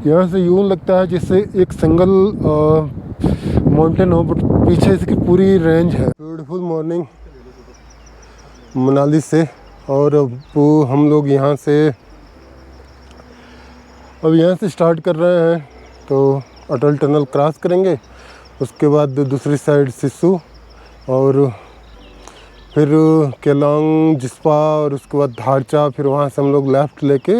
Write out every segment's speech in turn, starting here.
यहाँ से यूँ लगता है जैसे एक सिंगल माउंटेन हो, बट पीछे इसकी पूरी रेंज है। ब्यूटीफुल मॉर्निंग मनाली से। और अब हम लोग यहाँ से स्टार्ट कर रहे हैं, तो अटल टनल क्रॉस करेंगे, उसके बाद दूसरी साइड सिस्सू और फिर केलांग, जिस्पा और उसके बाद धारचा। फिर वहाँ से हम लोग लेफ़्ट लेके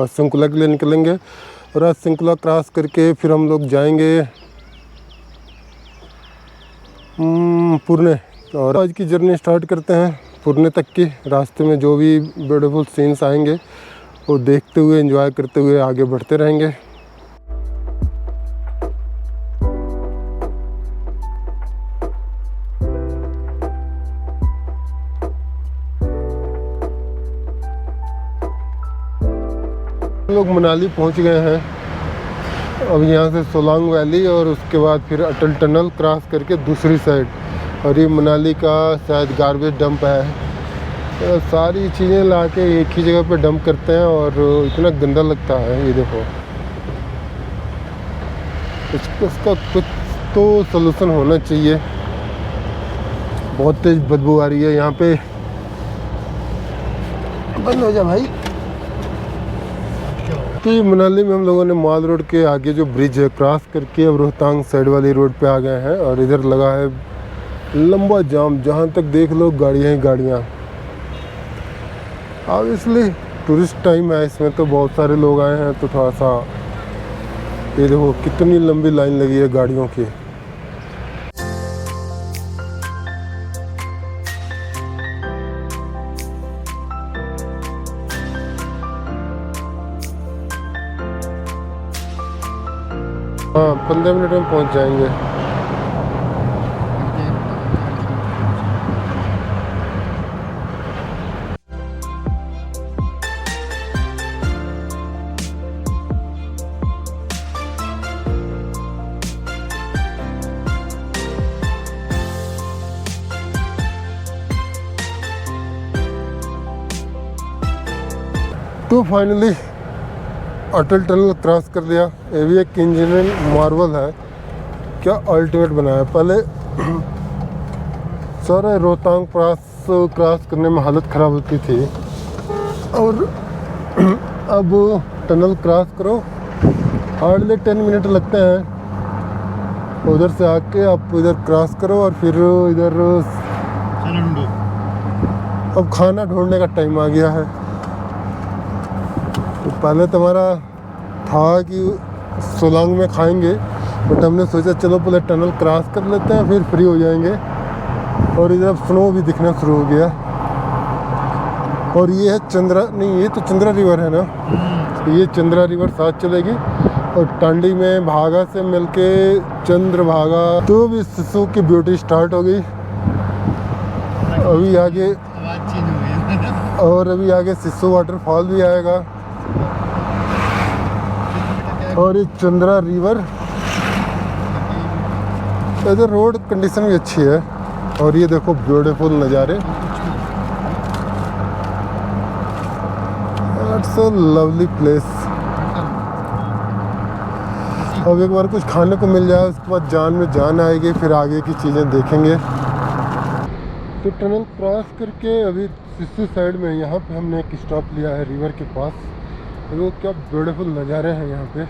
संकुला के लिए निकलेंगे और आज संकुला क्रॉस करके फिर हम लोग जाएंगे पुरने। और आज की जर्नी स्टार्ट करते हैं पुरने तक की। रास्ते में जो भी ब्यूटीफुल सीन्स आएंगे वो देखते हुए, एंजॉय करते हुए आगे बढ़ते रहेंगे। हम लोग मनाली पहुंच गए हैं। अब यहाँ से सोलांग वैली और उसके बाद फिर अटल टनल क्रॉस करके दूसरी साइड। और ये मनाली का शायद गार्बेज डंप है। तो सारी चीज़ें लाके एक ही जगह पे डंप करते हैं और इतना गंदा लगता है। ये देखो, इसका कुछ तो सलूशन होना चाहिए। बहुत तेज बदबू आ रही है यहाँ पे। बंद हो जा भाई। तो ये मनाली में हम लोगों ने माल रोड के आगे जो ब्रिज है क्रॉस करके अब रोहतांग साइड वाली रोड पे आ गए हैं। और इधर लगा है लंबा जाम, जहाँ तक देख लो गाड़ियाँ ही गाड़ियाँ। ऑब्वियसली टूरिस्ट टाइम है, इसमें तो बहुत सारे लोग आए हैं, तो थोड़ा सा ये देखो कितनी लंबी लाइन लगी है गाड़ियों की। हाँ, 15 मिनट में पहुंच जाएंगे। तो फाइनली अटल टनल क्रॉस कर लिया। ये भी एक इंजीनियरिंग मार्वल है, क्या अल्टीमेट बनाया। पहले सारे रोहतांग क्रॉस करने में हालत ख़राब होती थी, और अब टनल क्रॉस करो हार्डली 10 मिनट लगते हैं। उधर से आके आप इधर क्रॉस करो और फिर इधर अब खाना ढूंढने का टाइम आ गया है। तो पहले तुम्हारा था कि सोलांग में खाएंगे, बट हमने सोचा चलो पहले टनल क्रॉस कर लेते हैं, फिर फ्री हो जाएंगे। और इधर स्नो भी दिखना शुरू हो गया। और ये है ये तो चंद्रा रिवर है ना। ये चंद्रा रिवर साथ चलेगी और टांडी में भागा से मिलके चंद्रभागा। तो भी सिस्सू की ब्यूटी स्टार्ट हो गई। अभी आगे और अभी आगे सिस्सू वाटरफॉल भी आएगा। और ये चंद्रा रिवर, इधर रोड कंडीशन भी अच्छी है। और ये देखो ब्यूटीफुल नज़ारे। It's a lovely place. अब एक बार कुछ खाने को मिल जाए, उसके बाद जान में जान आएगी, फिर आगे की चीज़ें देखेंगे। तो टनल क्रॉस करके अभी सिस्सू साइड में यहाँ पे हमने एक स्टॉप लिया है रिवर के पास। वो क्या ब्यूटीफुल नज़ारे हैं यहाँ पे।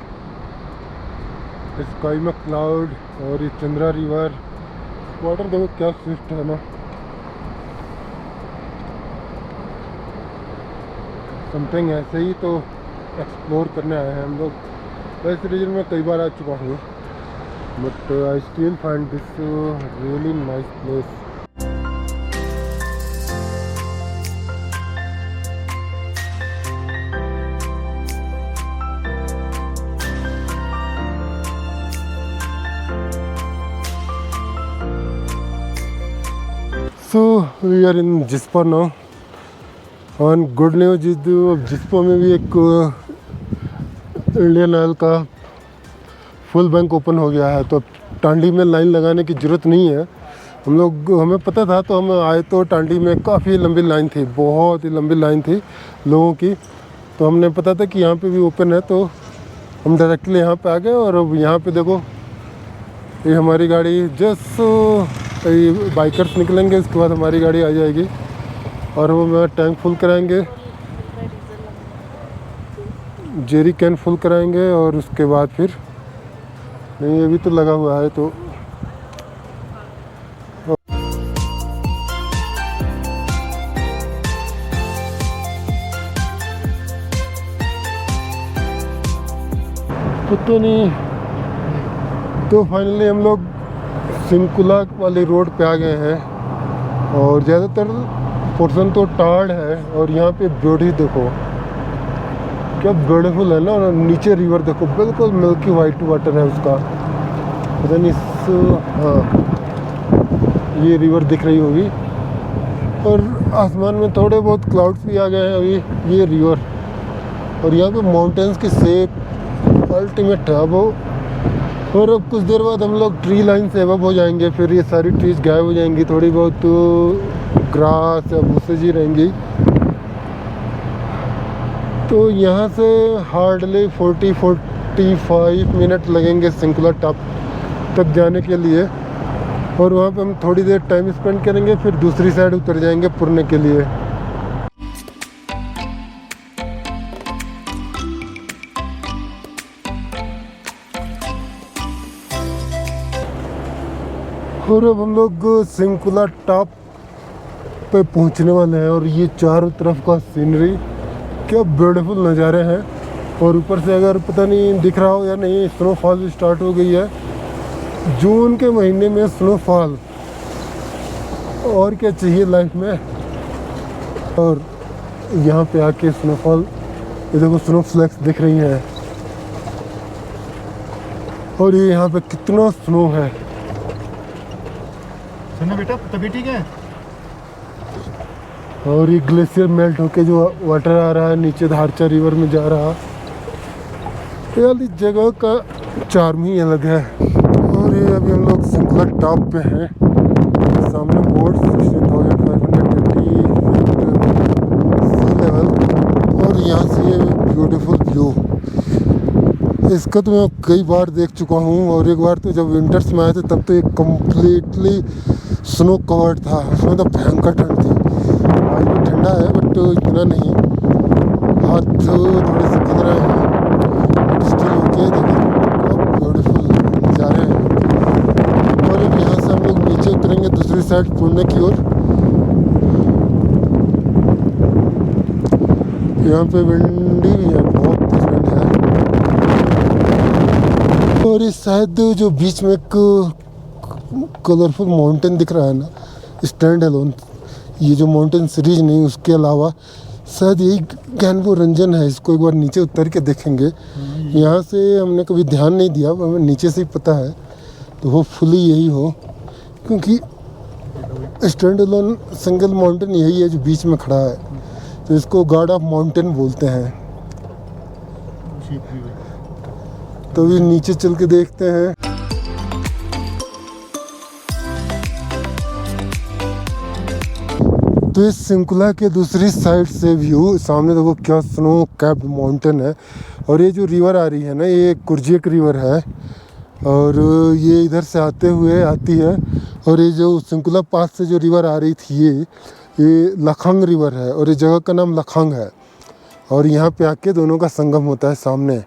स्काई में क्लाउड और ये चंद्रा रिवर, वाटर देखो क्या स्विफ्ट है ना। समथिंग ऐसे ही तो एक्सप्लोर करने आए हैं हम लोग। इस रीजन में कई बार आ चुका हूँ, but I still find this really nice place. So we are in Jispa now, and good news is Jispa में भी एक इंडियन ऑयल का फुल बैंक ओपन हो गया है। तो टांडी में लाइन लगाने की ज़रूरत नहीं है। हमें पता था, तो हम आए तो टांडी में काफ़ी लंबी लाइन थी, बहुत ही लंबी लाइन थी लोगों की। तो हमने पता था कि यहाँ पे भी ओपन है, तो हम डायरेक्टली यहाँ पे आ गए और अब यहाँ पे देखो ये हमारी गाड़ी जस्ट बाइकर्स निकलेंगे, उसके बाद हमारी गाड़ी आ जाएगी और वो मैं टैंक फुल कराएंगे, जेरी कैन फुल कराएंगे और उसके बाद फिर नहीं अभी तो लगा हुआ है तो तो नहीं। तो फाइनली हम लोग सिंकुला वाली रोड पे आ गए हैं और ज़्यादातर पोर्शन तो टार्ड है और यहाँ पे ब्यूटी देखो क्या ब्यूटीफुल है ना, और नीचे रिवर देखो बिल्कुल मिल्की वाइट वाटर है उसका, पता नहीं हाँ ये रिवर दिख रही होगी और आसमान में थोड़े बहुत क्लाउड्स भी आ गए हैं अभी, ये रिवर और यहाँ पे माउंटेन्स की शेप अल्टीमेट है। अब और अब कुछ देर बाद हम लोग ट्री लाइन से अब हो जाएंगे, फिर ये सारी ट्रीज गायब हो जाएंगी, थोड़ी बहुत तो ग्रास या भूसे जी रहेंगी। तो यहाँ से हार्डली 40-45 मिनट लगेंगे सिंकुला टॉप तक जाने के लिए और वहाँ पे हम थोड़ी देर टाइम स्पेंड करेंगे, फिर दूसरी साइड उतर जाएंगे पुरने के लिए। और अब हम लोग सिंकुला टॉप पे पहुंचने वाले हैं और ये चारों तरफ का सीनरी क्या ब्यूटीफुल नज़ारे हैं और ऊपर से अगर पता नहीं दिख रहा हो या नहीं, स्नोफॉल भी स्टार्ट हो गई है। जून के महीने में स्नोफॉल और क्या चाहिए लाइफ में। और यहाँ पे आके स्नोफॉल, ये देखो स्नो फ्लैक्स दिख रही हैं और ये यहाँ पे कितना स्नो है। सुनो बेटा तभी ठीक है। और ये ग्लेशियर मेल्ट होके जो वाटर आ रहा है नीचे धारचा रिवर में जा रहा, ये वाली जगह का चार्म ही अलग है। और ये अभी हम लोग सिंकुला टॉप पे हैं, सामने बोर्ड 16,580 सी लेवल और यहाँ से ये ब्यूटीफुल व्यू। इसका तो मैं कई बार देख चुका हूँ और एक बार तो जब विंटर्स में आए थे तब तो ये कम्प्लीटली स्नो कवर्ड था, उसमें तो भयंकर ठंड थी। आज भी ठंडा है बट इतना नहीं, हाथ थोड़े से खिल रहे हैं बट स्टिल ओके। देखो ब्यूटीफुल नज़ारे हैं और अब यहाँ से हम लोग नीचे उतरेंगे दूसरी साइड पुणे की ओर। यहाँ पे विंडी भी है, बहुत तेज विंड है और इस शायद जो बीच में एक कलरफुल माउंटेन दिख रहा है ना, स्टैंड अलोन, ये जो माउंटेन सीरीज नहीं उसके अलावा शायद यही ज्ञानपुर रंजन है। इसको एक बार नीचे उतर के देखेंगे। यहाँ से हमने कभी ध्यान नहीं दिया, हमें नीचे से ही पता है तो होपफुली यही हो, क्योंकि स्टैंड अलोन सिंगल माउंटेन यही है जो बीच में खड़ा है, तो इसको गॉड ऑफ माउंटेन बोलते हैं। तो भी नीचे चल के देखते हैं। तो इस सिंकुला के दूसरी साइड से व्यू सामने देखो क्या स्नो कैप्ड माउंटेन है और ये जो रिवर आ रही है ना, ये कुर्जेक रिवर है और ये इधर से आती है और ये जो सिंकुला पास से जो रिवर आ रही थी ये लखांग रिवर है और ये जगह का नाम लखांग है और यहाँ पे आके दोनों का संगम होता है सामने।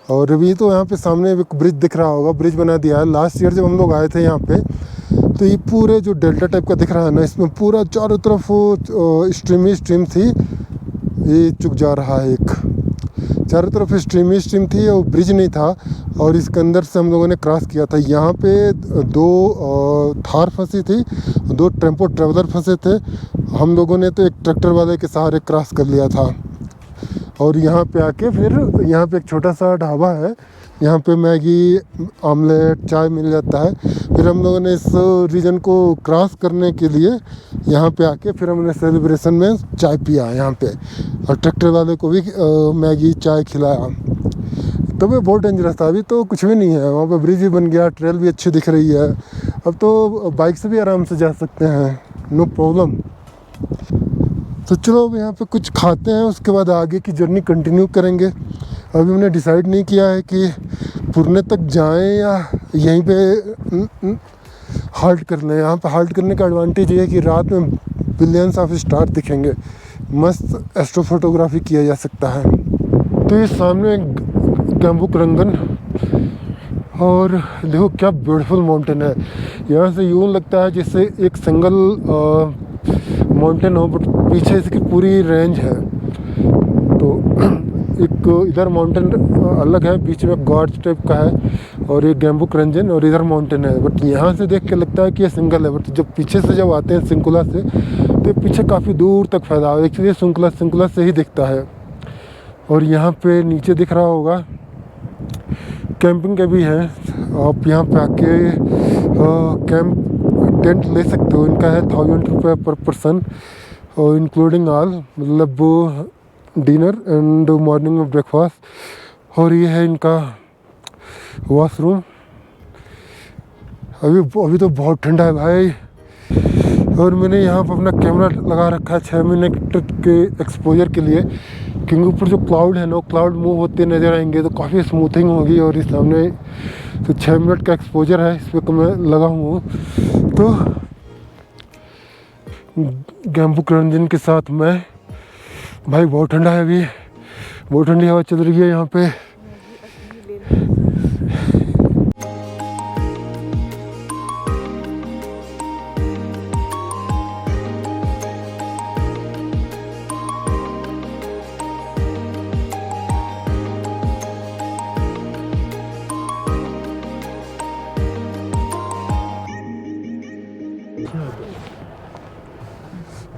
और अभी तो यहाँ पे सामने एक ब्रिज दिख रहा होगा, ब्रिज बना दिया है। लास्ट ईयर जब हम लोग आए थे यहाँ पे तो ये पूरे जो डेल्टा टाइप का दिख रहा है ना, इसमें पूरा चारों तरफ स्ट्रीम ही स्ट्रीम थी। ये चुक जा रहा है, एक चारों तरफ स्ट्रीम ही स्ट्रीम थी और ब्रिज नहीं था और इसके अंदर से हम लोगों ने क्रॉस किया था। यहाँ पे 2 थार फंसी थी, 2 टेम्पो ट्रेवलर फंसे थे। हम लोगों ने तो एक ट्रैक्टर वाले के सहारे क्रॉस कर लिया था और यहाँ पे आके फिर यहाँ पे एक छोटा सा ढाबा है, यहाँ पे मैगी आमलेट चाय मिल जाता है। फिर हम लोगों ने इस रीजन को क्रॉस करने के लिए यहाँ पे आके फिर हमने सेलिब्रेशन में चाय पिया यहाँ पे और ट्रैक्टर वाले को भी मैगी चाय खिलाया। तो वो बहुत डेंजरस था, अभी तो कुछ भी नहीं है, वहाँ पे ब्रिज भी बन गया, ट्रेल भी अच्छी दिख रही है। अब तो बाइक से भी आराम से जा सकते हैं, नो प्रॉब्लम। तो चलो अब यहाँ पे कुछ खाते हैं, उसके बाद आगे की जर्नी कंटिन्यू करेंगे। अभी हमने डिसाइड नहीं किया है कि पुरने तक जाएं या यहीं पे हाल्ट कर लें। यहाँ पे हाल्ट करने का एडवांटेज ये है कि रात में बिलियंस ऑफ स्टार दिखेंगे, मस्त एस्ट्रोफोटोग्राफी किया जा सकता है। तो ये सामने गैम्बुक रंगन, और देखो क्या ब्यूटीफुल माउंटेन है। यहाँ से यूँ लगता है जैसे एक सिंगल माउंटेन हो, बट पीछे इसकी पूरी रेंज है। तो एक इधर माउंटेन अलग है, बीच में गॉर्ज टाइप का है, और ये गैम्बुक रंजन, और इधर माउंटेन है। बट यहाँ से देख के लगता है कि ये सिंगल है, बट जब पीछे से जब आते हैं सिंकुला से, तो पीछे काफ़ी दूर तक फैला है। एक्चुअली सिंकुला से ही दिखता है। और यहाँ पे नीचे दिख रहा होगा कैंपिंग के भी हैं, आप यहाँ पे आके कैंप टेंट ले सकते हो। इनका है 1000 रुपये पर पर्सन, और इंक्लूडिंग ऑल, मतलब डिनर एंड मॉर्निंग में ब्रेकफास्ट। और ये है इनका वॉशरूम। अभी तो बहुत ठंडा है भाई। और मैंने यहाँ पर अपना कैमरा लगा रखा है 6 मिनट के एक्सपोजर के लिए, क्योंकि ऊपर जो क्लाउड है ना, क्लाउड मूव होते नज़र आएंगे तो काफ़ी स्मूथिंग होगी। और इस सामने तो 6 मिनट का एक्सपोजर है, इस पर मैं लगा हूँ। तो गैम्बुक रंजन के साथ मैं, भाई बहुत ठंडा है, अभी बहुत ठंडी हवा चल रही है यहाँ पे।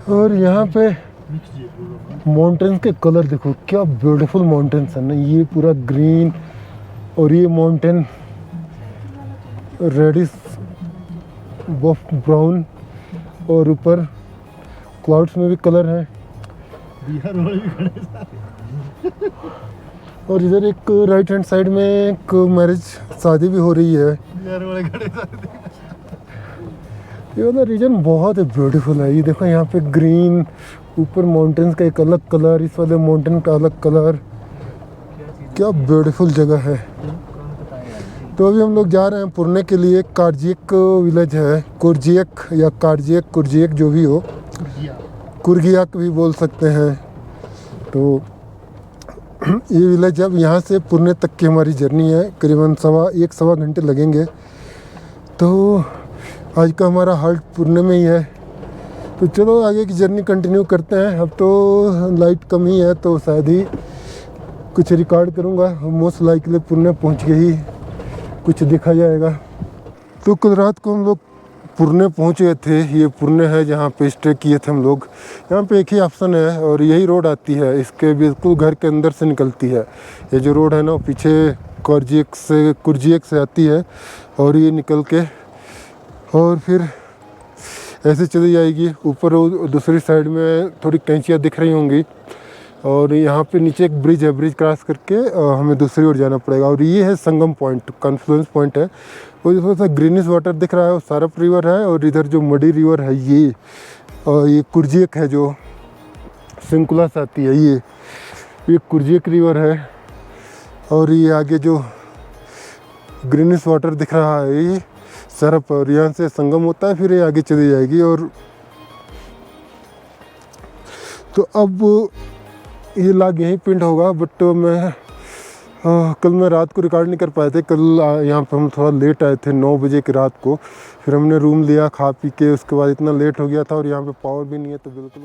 और यहाँ पे माउंटेन्स के कलर देखो, क्या ब्यूटीफुल माउंटेन्स है ना। ये पूरा ग्रीन, और ये माउंटेन रेडिश बफ ब्राउन, और ऊपर क्लाउड्स में भी कलर है। और इधर एक राइट हैंड साइड में एक मैरिज शादी भी हो रही है। ये वाला रीजन बहुत ब्यूटीफुल है। ये देखो यहाँ पे ग्रीन, ऊपर माउंटेन्स का एक अलग कलर, इस वाले माउंटेन का अलग कलर, क्या ब्यूटीफुल जगह है। तो अभी हम लोग जा रहे हैं पुरने के लिए। कार्जियक विलेज है, कुर्जियक या कुर्जियक जो भी हो, कुर्गियाक भी बोल सकते हैं। तो ये विलेज, अब यहाँ से पुरने तक की हमारी जर्नी है, करीबन सवा घंटे लगेंगे। तो आज का हमारा हाल्ट पुरने में ही है। तो चलो आगे की जर्नी कंटिन्यू करते हैं। अब तो लाइट कम ही है, तो शायद ही कुछ रिकॉर्ड करूँगा। मोस्ट लाइकली पुरने पहुँच के ही कुछ दिखा जाएगा। तो कल रात को हम लोग पुरने पहुँचे थे। ये पुरने है जहाँ पे स्टे किए थे हम लोग। यहाँ पे एक ही ऑप्शन है, और यही रोड आती है, इसके बिल्कुल घर के अंदर से निकलती है। ये जो रोड है ना, पीछे कुर्जियक से आती है, और ये निकल के और फिर ऐसे चली जाएगी। ऊपर दूसरी साइड में थोड़ी कैंचियाँ दिख रही होंगी, और यहाँ पे नीचे एक ब्रिज है, ब्रिज क्रॉस करके हमें दूसरी ओर जाना पड़ेगा। और ये है संगम पॉइंट, कॉन्फ्लुएंस पॉइंट है। वो थोड़ा सा ग्रीनिश वाटर दिख रहा है, वो सारप रिवर है। और इधर जो मडी रिवर है, ये कुर्जियक है, जो सिंकुला से आती है, ये कुर्जियक रिवर है। और ये आगे जो ग्रीनिश वाटर दिख रहा है, ये सरप, और यहाँ से संगम होता है, फिर ये आगे चली जाएगी। और तो अब ये लाग यहीं पिंड होगा। बट कल मैं रात को रिकॉर्ड नहीं कर पाए थे। कल यहाँ पे हम थोड़ा लेट आए थे, 9 बजे की रात को। फिर हमने रूम लिया, खा पी के, उसके बाद इतना लेट हो गया था, और यहाँ पे पावर भी नहीं है, तो बिल्कुल